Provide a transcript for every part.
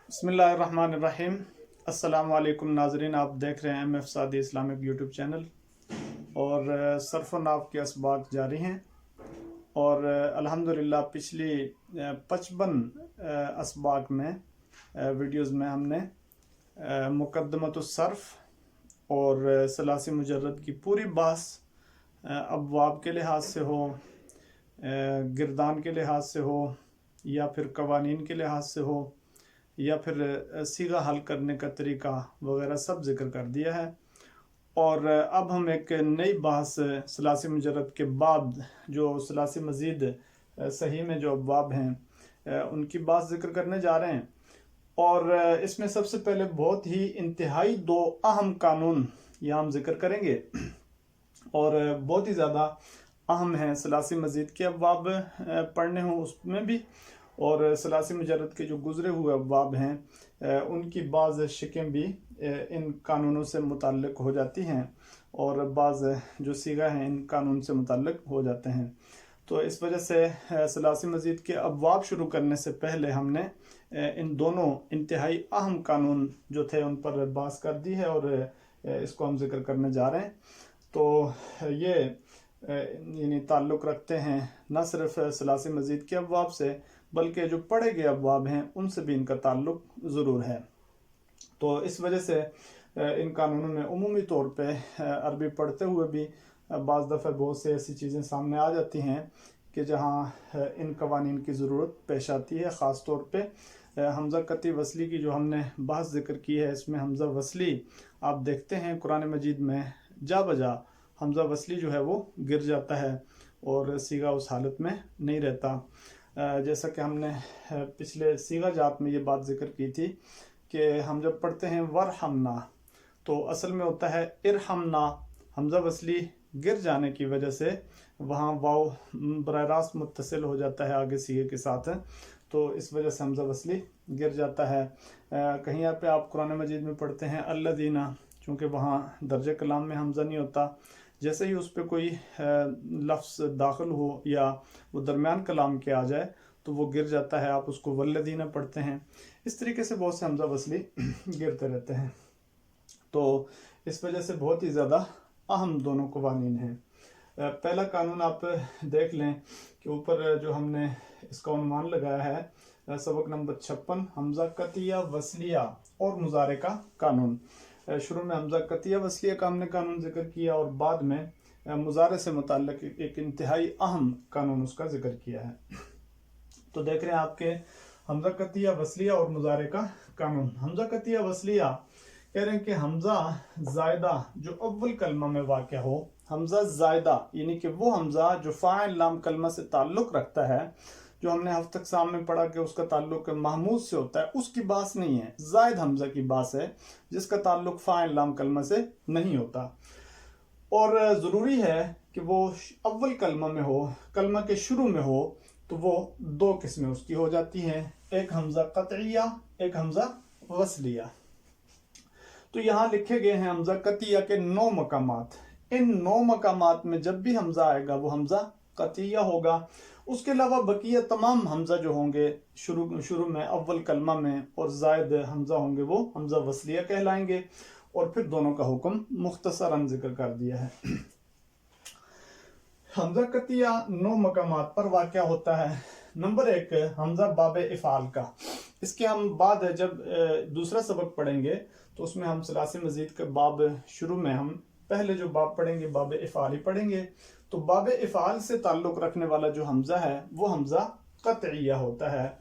बिस्मिल्लाहिर्रहमानिर्रहीम। अस्सलाम वालेकुम नाजरीन, आप देख रहे हैं MF सादी इस्लामिक यूट्यूब चैनल और सर्फ़ नाव के असबाक जारी हैं और अल्हम्दुलिल्लाह पिछली 55 असबाक में वीडियोस में हमने मुक़द्दमतुस सर्फ़ और सलासी मुजर्रद की पूरी बहस अबवाब के लिहाज से हो, गिरदान के लिहाज से हो या फिर कवानीन के लिहाज से हो या फिर सीगा हल करने का तरीका वगैरह सब जिक्र कर दिया है। और अब हम एक नई बहस सलासी मुजर्रद के बाद जो सलासी मज़ीद सही में जो अबवाब हैं उनकी बात जिक्र करने जा रहे हैं। और इसमें सबसे पहले बहुत ही इंतहाई दो अहम कानून यहाँ हम जिक्र करेंगे और बहुत ही ज़्यादा अहम हैं। सलासी मज़ीद के अबवाब पढ़ने हों उसमें भी, और सलासी मुजर्रद के जो गुज़रे हुए अबवाब हैं उनकी बाज़ शिकें भी इन कानूनों से मुताल्लिक़ हो जाती हैं और बाज़ जो सीगा हैं इन कानून से मुताल्लिक़ हो जाते हैं। तो इस वजह से सलासी मज़ीद के अबवाब शुरू करने से पहले हमने इन दोनों इंतहाई अहम कानून जो थे उन पर बात कर दी है और इसको हम जिक्र करने जा रहे हैं। तो ये यानी ताल्लुक़ रखते हैं न सिर्फ सलासी मज़ीद के अबवाब से बल्कि जो पढ़े गए अबवाब हैं उनसे भी इनका ताल्लुक़ ज़रूर है। तो इस वजह से इन कानूनों में उमूमी तौर पे अरबी पढ़ते हुए भी बाज़ दफ़ा बहुत से ऐसी चीज़ें सामने आ जाती हैं कि जहाँ इन कवानीन की ज़रूरत पेश आती है। ख़ास तौर पे हमज़ा कती वसली की जो हमने बहस जिक्र की है, इसमें हमज़ा वसली आप देखते हैं कुरान मजीद में जा बजा हमज़ा वसली जो है वो गिर जाता है और सीगा उस हालत में नहीं रहता। जैसा कि हमने पिछले सीगा जात में ये बात जिक्र की थी कि हम जब पढ़ते हैं वरहमना तो असल में होता है इरहमना। हमज़ा वसली गिर जाने की वजह से वहाँ वाव बराह रास्त मुत्तसिल हो जाता है आगे सीगे के साथ, तो इस वजह से हमज़ा वसली गिर जाता है। कहीं यहाँ पे आप कुरान मजीद में पढ़ते हैं अल्लज़ीना, चूँकि वहाँ दर्जे कलाम में हमज़ा नहीं होता, जैसे ही उस पर कोई लफ्ज़ दाखिल हो या वो दरमियान कलाम के आ जाए तो वो गिर जाता है, आप उसको वल्लज़ीना पढ़ते हैं। इस तरीके से बहुत से हमज़ा वसली गिरते रहते हैं। तो इस वजह से बहुत ही ज़्यादा अहम दोनों कवानीन हैं। पहला कानून आप देख लें कि ऊपर जो हमने इसका उन्वान लगाया है सबक नंबर 56 हमज़ा कतिया वसलिया और मुज़ारे का कानून। शुरू में हमज़ा कतिया वसलिया का हमने कानून जिक्र किया और बाद में मुज़ारे से मुताल्लिक़ एक इंतहाई अहम कानून उसका जिक्र किया है। तो देख रहे हैं आपके हमज़ा कतिया वसलिया और मुज़ारे का कानून। हमज़ा कतिया वसलिया कह रहे हैं कि हमज़ा ज़ायदा जो अव्वल कलमा में वाक़या हो, हमज़ा ज़ायदा यानी कि वो हमज़ा जो फ़ाइल लाम कलमा से ताल्लुक़ रखता है, जो हमने हफ्ते तक में पढ़ा कि उसका ताल्लुक़ महमूद से होता है, उसकी बात नहीं है। ज़ायद हमज़ा की बात है जिसका ताल्लुक़ फ़ाइल लाम कलमा से नहीं होता और ज़रूरी है कि वो अव्वल कलमा में हो, कलमा के शुरू में हो, तो वो दो किस्में उसकी हो जाती हैं, एक हमज़ा क़तइया, एक हमज़ा वसलिया। तो यहाँ लिखे गए हैं हमज़ा कतिया के 9 मकामात। इन 9 मकामात में जब भी हमज़ा आएगा वो हमज़ा कतिया होगा। उसके अलावा बकिया तमाम हमज़ा जो होंगे शुरू में अव्वल कलमा में और ज़ायद हमज़ा होंगे वो हमज़ा वसलिया कहलाएंगे। और फिर दोनों का हुक्म मुख्तसरन जिक्र कर दिया है। हमज़ा कतिया 9 मकामात पर वाक़या होता है। नंबर 1 हमज़ा बाब इफ़ाल का। इसके हम बाद जब दूसरा सबक पढ़ेंगे तो उसमें हम सलासी मज़ीद के बाब शुरू में हम पहले जो बाब पढ़ेंगे बाब इफ़ाल ही पढ़ेंगे। तो बाब इफ़ाल से ताल्लुक़ रखने वाला जो हमज़ा है वो हमज़ा क़तइया होता है।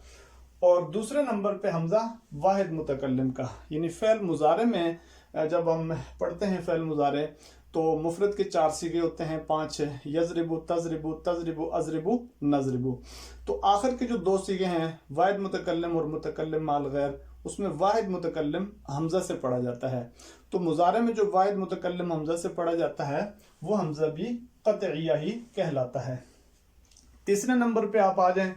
और दूसरे नंबर पे हमज़ा वाहिद मुतकल्लिम का, यानी फ़ेल मुज़ारे में जब हम पढ़ते हैं फ़ेल मुज़ारे तो मुफ़रद के 4 सीगे होते हैं, 5 यज़रिबु तज़रिबु तज़रिबु अज़रिबु नज़रिबु। तो आखिर के जो 2 सीगे हैं वाहिद मुतकल्लिम और मुतकल्लिम माल गैर, उसमें वाहिद मुतकल्लिम हमज़ा से पढ़ा जाता है। तो मुज़ारे में जो वाहिद मुतकल्लिम हमज़ा से पढ़ा जाता है वो हमज़ा भी क़तइया ही कहलाता है। तीसरे नंबर पे आप आ जाएं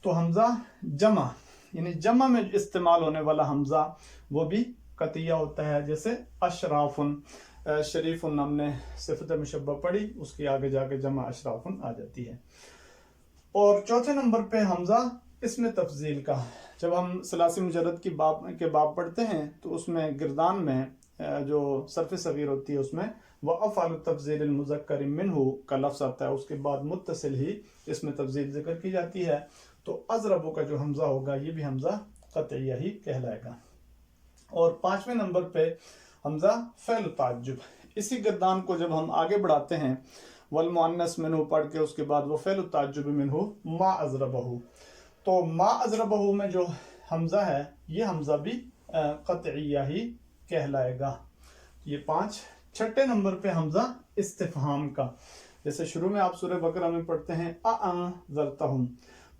तो हमज़ा जमा, यानी जमा में इस्तेमाल होने वाला हमज़ा वो भी क़तइया होता है, जैसे अशराफुन। शरीफुन हमने सिफत मुशब्बा पढ़ी, उसके आगे जाके जमा अशराफुन आ जाती है। और चौथे नंबर पे हमजा इसमें तफजील का, जब हम सलासी मुजर्रद की बाब पढ़ते हैं तो उसमें गिरदान में जो सरफ सगीर होती है उसमें व अफ़ाल तफजील मुज़क्कर मिन्हु का लफ्ज़ आता है, उसके बाद मुत्तसिल ही इसमें तफजील जिक्र की जाती है। तो अज़रबु का जो हमजा होगा ये भी हमजा क़तइया ही कहलाएगा। और पांचवें नंबर पे हमजा फ़ैल ताज्जुब, इसी गिरदान को जब हम आगे बढ़ाते हैं वल मुअन्नस मिन्हु पढ़ के उसके बाद वो फ़ैल ताज्जुब मिन्हु मा अज़रबहु, तो मा अज़रबहु में जो हमजा है ये हमजा भी क़तइया ही कहलाएगा। ये पांच। छठे नंबर पे हमजा इस्तिफ़हाम का, जैसे शुरू में आप सूरह बकरा में पढ़ते हैं अअंज़रतहुम,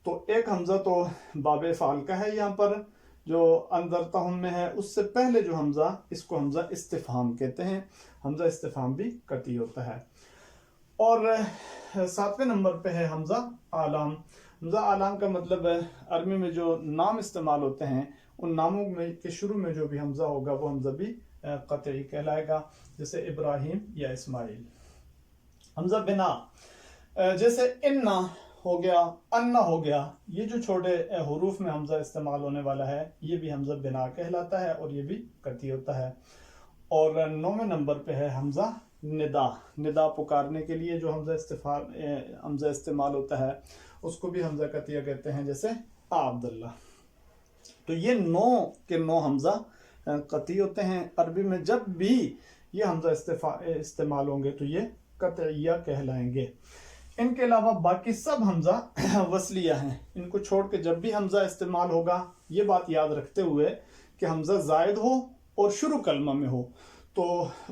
तो एक हमजा तो बाबे फ़ाल का है यहाँ पर जो अंज़रतहुम में है, उससे पहले जो हमजा इसको हमजा इस्तिफ़हाम कहते हैं। हमजा इस्तिफ़हाम भी कती होता है। और सातवें नंबर पे है हमजा आलाम। हमजा आलाम का मतलब है अरबी में जो नाम इस्तेमाल होते हैं उन नामों में के शुरू में जो भी हमजा होगा वो हमजा भी क़तई कहलाएगा, जैसे इब्राहिम या इस्माइल। हमजा बिना, जैसे इन्ना हो गया, अन्ना हो गया, ये जो छोटे हुरूफ में हमजा इस्तेमाल होने वाला है ये भी हमजा बिना कहलाता है और ये भी कती होता है। और नौवें नंबर पे है हमजा निदा। निदा पुकारने के लिए जो हमजा इस्तेमाल होता है उसको भी हमजा कतिया कहते हैं, जैसे अब्दुल्ला। तो ये 9 के 9 हमजा कती होते हैं। अरबी में जब भी ये हमजा इस्तेमाल होंगे तो ये कतइया कहलाएंगे। इनके अलावा बाकी सब हमजा वसलिया हैं, इनको छोड़ के जब भी हमजा इस्तेमाल होगा ये बात याद रखते हुए कि हमजा जायद हो और शुरू कलमा में हो तो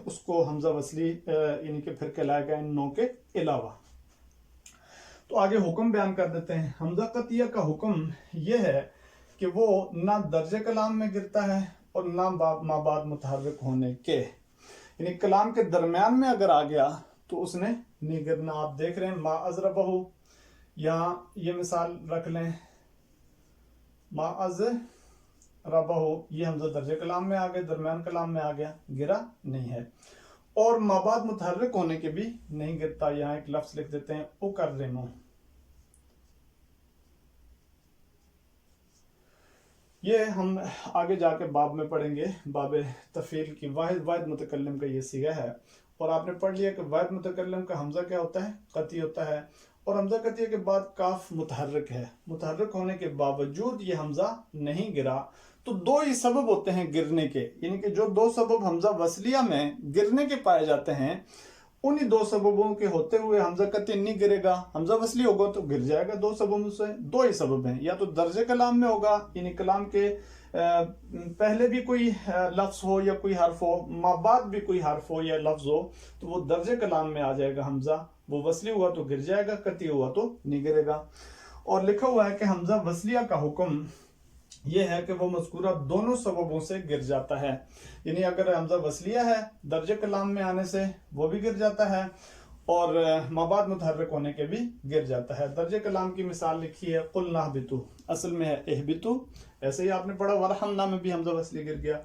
उसको हमजा वसली यानी कि फिर कहलाएगा इन 9 के अलावा। तो आगे हुक्म बयान कर देते हैं। हमजा कतिया का हुक्म यह है कि वो ना दर्जे कलाम में गिरता है और ना माबाद मुतहर्रिक होने के, यानी कलाम के दरमियान में अगर आ गया तो उसने नहीं गिरना। आप देख रहे हैं मा अज़रबहु, यहाँ ये मिसाल रख लें, मा अज़रबहु ये हमजा दर्जे कलाम में आ गया, दरमियान कलाम में आ गया, गिरा नहीं है। और माबाद मुतहर्रिक होने के भी नहीं गिरता। यहाँ एक लफ्ज लिख देते हैं उकर्रिमु, ये हम आगे जाके बाब में पढ़ेंगे। बाब तफील की वाहिद मुतकल्लिम का ये सीगा है। और आपने पढ़ लिया कि वाहिद मुतकल्लिम का हमजा क्या होता है, कती होता है। और हमजा कतिया के बाद काफ मुतहर्रिक है, मुतहर्रिक होने के बावजूद ये हमजा नहीं गिरा। तो 2 ही सबब होते हैं गिरने के, यानी कि जो 2 सबब हमजा वसलिया में गिरने के पाए जाते हैं उन्हीं 2 सबबों के होते हुए हमजा कती नहीं गिरेगा। हमजा वसली होगा तो गिर जाएगा 2 सबबों से। 2 ही सबब हैं, या तो दर्जे कलाम में होगा यानी कलाम के पहले भी कोई लफ्ज हो या कोई हर्फ हो, माबाद भी कोई हर्फ हो या लफ्ज हो, तो वो दर्जे कलाम में आ जाएगा हमजा। वो वसली हुआ तो गिर जाएगा, कती हुआ तो नहीं गिरेगा। और लिखा हुआ है कि हमजा वसलिया का हुक्म ये है कि वो मज़कूरा दोनों सबबों से गिर जाता है, यानी अगर हमजा वसलिया है दर्जे कलाम में आने से वो भी गिर जाता है और माबाद मुतहर्रिक होने के भी गिर जाता है। दर्जे कलाम की मिसाल लिखी है कुल नहबितु, असल में है एहबितु, ऐसे ही आपने पढ़ा। वरहमना में भी हमजा वसली गिर गया।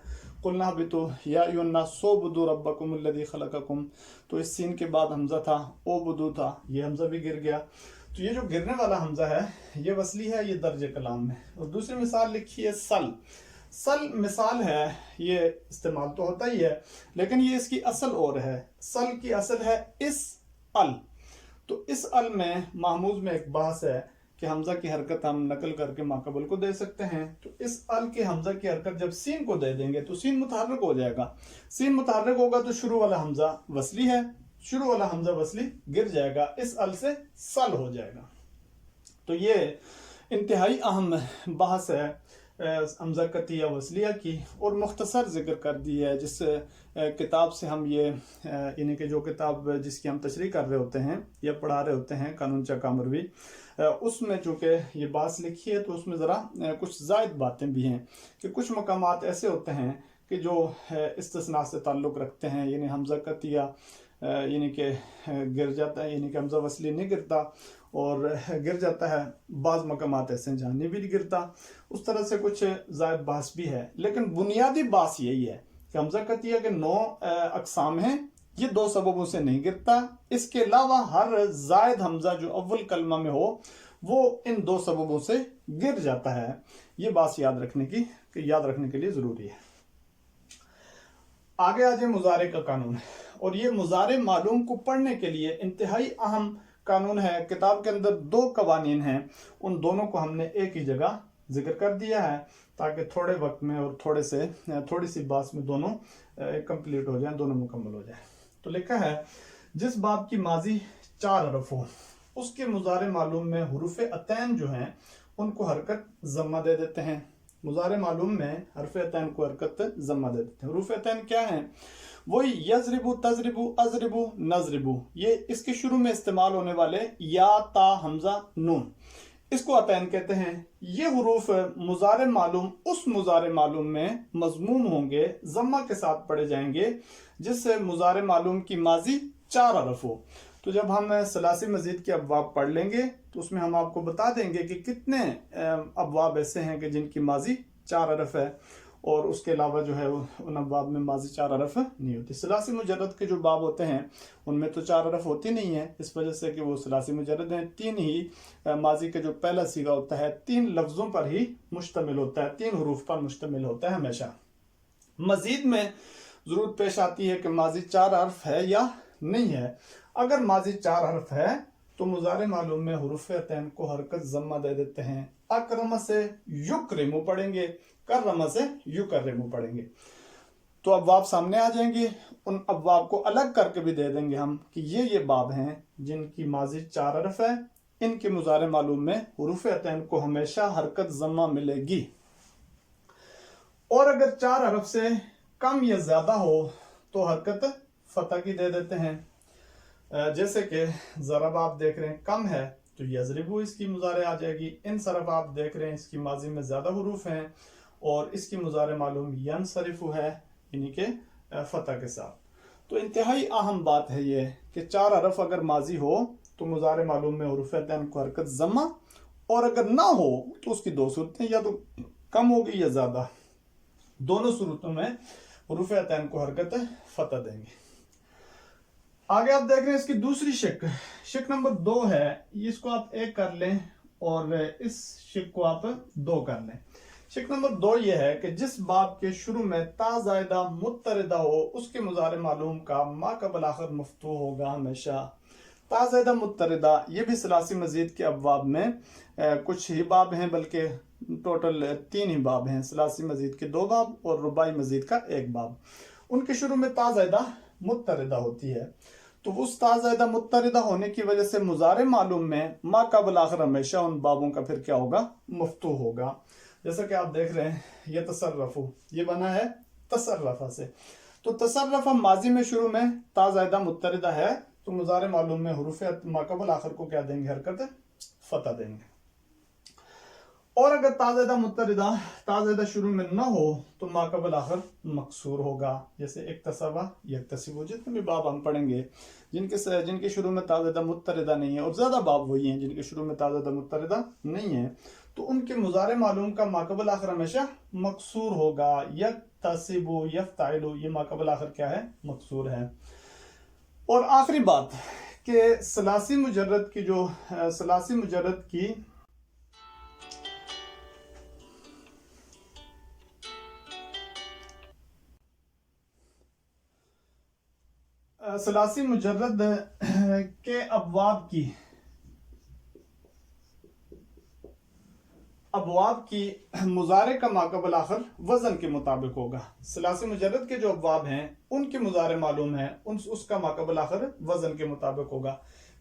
कुल नहबितु या अय्युहन्नास उ'बुदू रब्बकुमुल्लज़ी खलक़कुम, तो इस सीन के बाद हमजा था, उ'बुदू था, ये हमजा भी गिर गया। तो ये जो गिरने वाला हमजा है ये वसली है, ये दर्जे कलाम में। और दूसरी मिसाल लिखी है सल। सल मिसाल है, ये इस्तेमाल तो होता ही है लेकिन ये इसकी असल और है। सल की असल है इस अल। तो इस अल में महमूज में एक बहस है कि हमजा की हरकत हम नकल करके माकबल को दे सकते हैं। तो इस अल के हमजा की हरकत जब सीन को दे देंगे तो सीन मुतहर्रिक हो जाएगा। सीन मुतहर्रिक होगा तो शुरू वाला हमजा वसली है, शुरू वाला हमजा वसली गिर जाएगा, इस अल से सल हो जाएगा। तो ये इंतहाई अहम बहस है हमजा कतिया वसलिया की, और मुख्तसर जिक्र कर दी है जिस किताब से हम ये यानी कि जो किताब जिसकी हम तशरीह कर रहे होते हैं या पढ़ा रहे होते हैं, कानून कामरवी, उसमें चूँकि ये बात लिखी है तो उसमें ज़रा कुछ ज़ायद बातें भी हैं कि कुछ मकामात ऐसे होते हैं कि जो इस्तिस्ना से ताल्लुक़ रखते हैं, यानी हमजा कतिया यानी कि गिर जाता है, यानी कि हमजा वसली नहीं गिरता और गिर जाता है। बाज़ मकामात ऐसे जहाँ नहीं भी गिरता, उस तरह से कुछ ज़ायद बास भी है। लेकिन बुनियादी बास यही है कि हमजा कतिया के 9 अक़साम हैं یہ دو سببوں سے نہیں گرتا. اس کے علاوہ ہر زائد حمزہ جو اول کلمہ میں ہو وہ ان دو سببوں سے گر جاتا ہے. یہ بات یاد رکھنے کے لیے ضروری ہے. آگے آ جائے مضارع کا قانون، اور یہ مضارع معلوم کو پڑھنے کے لیے انتہائی اہم قانون ہے. کتاب کے اندر دو قوانین ہیں، ان دونوں کو ہم نے ایک ہی جگہ ذکر کر دیا ہے تاکہ تھوڑے وقت میں اور تھوڑی سی بات میں دونوں کمپلیٹ ہو جائیں، دونوں مکمل ہو جائیں. تو لکھا ہے جس باب کی ماضی 4 حرف ہو اس کے مضارع معلوم میں حروف عطین جو ہیں ان کو حرکت ضمہ دے دیتے ہیں. مضارع معلوم میں حرف عطین کو حرکت ضمہ دے دیتے ہیں. حروف عطین کیا ہیں؟ وہی یضربو، تضربو، اضربو، نضربو. یہ اس کے شروع میں استعمال ہونے والے یا، تا، حمزہ، نون، اس کو عطین کہتے ہیں. یہ حروف مضارع معلوم اس مضارع معلوم میں مضموم ہوں گے، ضمہ کے ساتھ پڑھے جائیں گے جس سے مضارع معلوم کی ماضی 4 حرف ہو. تو جب ہم ثلاثی مزید کے ابواب پڑھ لیں گے تو اس میں ہم آپ کو بتا دیں گے کہ کتنے ابواب ایسے ہیں کہ جن کی ماضی 4 حرف ہے، اور اس کے علاوہ جو ہے ان ابواب میں ماضی 4 حرف نہیں ہوتی. ثلاثی مجرد کے جو باب ہوتے ہیں ان میں تو 4 حرف ہوتی نہیں ہے، اس وجہ سے کہ وہ ثلاثی مجرد ہیں. 3 ہی ماضی کا جو پہلا صیغہ ہوتا ہے 3 لفظوں پر ہی مشتمل ہوتا ہے، 3 حروف پر مشتمل ہوتا ہے ہمیشہ. مزید میں ضرورت پیش آتی ہے کہ ماضی 4 حرف ہے یا نہیں ہے. اگر ماضی 4 حرف ہے تو مضارع معلوم میں حروف عطین کو حرکت ضمہ دے دیتے ہیں. اکرم سے یکرمو پڑھیں گے، کرم سے یکرمو پڑھیں گے. تو ابواب سامنے آ جائیں گے، ان ابواب کو الگ کر کے بھی دے دیں گے ہم کہ یہ باب ہیں جن کی ماضی 4 حرف ہے، ان کے مضارع معلوم میں حروف عطین کو ہمیشہ حرکت ضمہ ملے گی. اور اگر 4 حرف سے کم یا زیادہ ہو تو حرکت فتح کی دے دیتے ہیں. جیسے کہ ضرب آپ دیکھ رہے ہیں کم ہے تو یضربو اس کی مضارع آ جائے گی. انصرف آپ دیکھ رہے ہیں اس کی ماضی میں زیادہ حروف ہیں اور اس کی مضارع معلوم ینصرفو ہے، یعنی کہ فتح کے ساتھ. تو انتہائی اہم بات ہے یہ کہ 4 حرف اگر ماضی ہو تو مضارع معلوم میں حروف عطین کو حرکت ضمہ، اور اگر نہ ہو تو اس کی 2 صورتیں، یا تو کم ہوگی یا زیادہ. دونوں صورتوں میں حروف عطین کو حرکت فتح دیں گے. آگے آپ دیکھ رہے ہیں اس کی دوسری شک نمبر 2 ہے. اس کو آپ 1 کر لیں اور اس شک کو آپ 2 کر لیں. شک نمبر 2 یہ ہے کہ جس باب کے شروع میں تا زائدہ متردہ ہو اس کے مضارع معلوم کا ما قبل آخر مفتوح ہوگا ہمیشہ. تا زائدہ متردہ یہ بھی ثلاثی مزید کے ابواب میں کچھ ہی باب ہیں، بلکہ ٹوٹل 3 ہی باب ہیں. ثلاثی مزید کے 2 باب اور رباعی مزید کا 1 باب. ان کے شروع میں تا زائدہ متردہ ہوتی ہے. تو اس تا زائدہ متردہ ہونے کی وجہ سے مضارع معلوم میں ما قبل آخر ہمیشہ ان بابوں کا پھر کیا ہوگا؟ مفتوح ہوگا. جیسا کہ آپ دیکھ رہے ہیں یہ تصرفو، یہ بنا ہے تصرفہ سے. تو تصرفہ ماضی میں شروع میں تا زائدہ متردہ ہے تو مضارع معلوم میں حروف ما قبل آخر کو کیا دیں گے؟ حرکت فتح دیں گے. اور اگر تا زائدہ شروع میں نہ ہو تو ما قبل آخر مکسور ہوگا. جیسے اکتسبہ، یکتسبو، جتنے بھی باب ہم پڑھیں گے جن کے شروع میں تا زائدہ متردہ نہیں ہے، اور زیادہ باب وہی ہیں جن کے شروع میں تا زائدہ متردہ نہیں ہے، تو ان کے مضارع معلوم کا ما قبل آخر ہمیشہ مکسور ہوگا. یکتسبو، یفتعلو، یہ ما قبل آخر کیا ہے؟ مکسور ہے. اور آخری بات کہ ثلاثی مجرد کے ابواب کی مضارع کا ما قبل آخر وزن کے مطابق ہوگا. ثلاثی مجرد کے جو ابواب ہیں ان کے مضارع معلوم ہے، اس کا ما قبل آخر وزن کے مطابق ہوگا.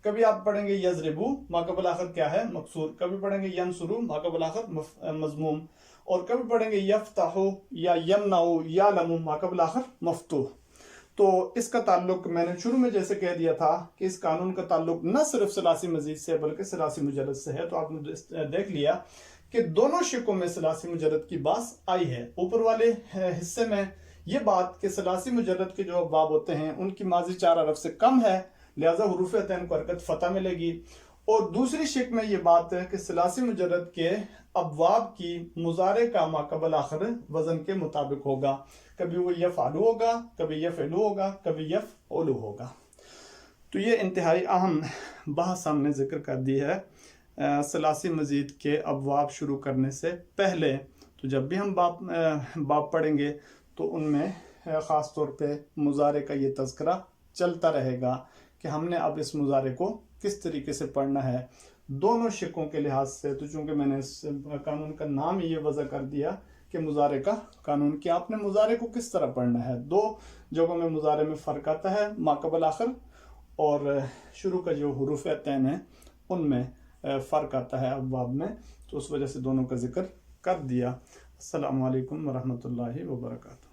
کبھی آپ پڑھیں گے یضربو، ما قبل آخر کیا ہے؟ مکسور. کبھی پڑھیں گے ینصرو، ما قبل آخر مضموم. اور کبھی پڑھیں گے یفتحو یا یمنعو، یعلمو، ما قبل آخر مفتوح. تو اس کا تعلق میں نے شروع میں جیسے کہہ دیا تھا کہ اس قانون کا تعلق نہ صرف ثلاثی مزید سے بلکہ ثلاثی مجرد سے ہے. تو آپ نے دیکھ لیا کہ دونوں شکوں میں ثلاثی مجرد کی باس آئی ہے. اوپر والے حصے میں یہ بات کہ ثلاثی مجرد کے جو ابواب ہوتے ہیں ان کی ماضی 4 حرف سے کم ہے، لہذا حروف عطین کو حرکت فتح ملے گی. اور دوسری شک میں یہ بات ہے کہ ثلاثی مجرد کے ابواب کی مضارع کا ما قبل آخر وزن کے مطابق ہوگا. کبھی وہ یفعلو ہوگا، کبھی یفعلو ہوگا، کبھی یفعلو ہوگا. تو یہ انتہائی اہم بحث ہم نے ذکر کر دی ہے ثلاثی مزید کے ابواب شروع کرنے سے پہلے. تو جب بھی ہم باب پڑھیں گے تو ان میں خاص طور پہ مضارع کا یہ تذکرہ چلتا رہے گا کہ ہم نے اب اس مضارع کو کس طریقے سے پڑھنا ہے دونوں شقوں کے لحاظ سے. تو چونکہ میں نے اس قانون کا نام ہی یہ وضع کر دیا کہ مضارع کا قانون، کہ آپ نے مضارع کو کس طرح پڑھنا ہے. دو جگہوں میں مضارع میں فرق آتا ہے، ما قبل آخر اور شروع کا جو حروف عین ہیں ان میں فرق آتا ہے ابواب میں. تو اس وجہ سے دونوں کا ذکر کر دیا. السلام علیکم ورحمۃ اللہ وبرکاتہ.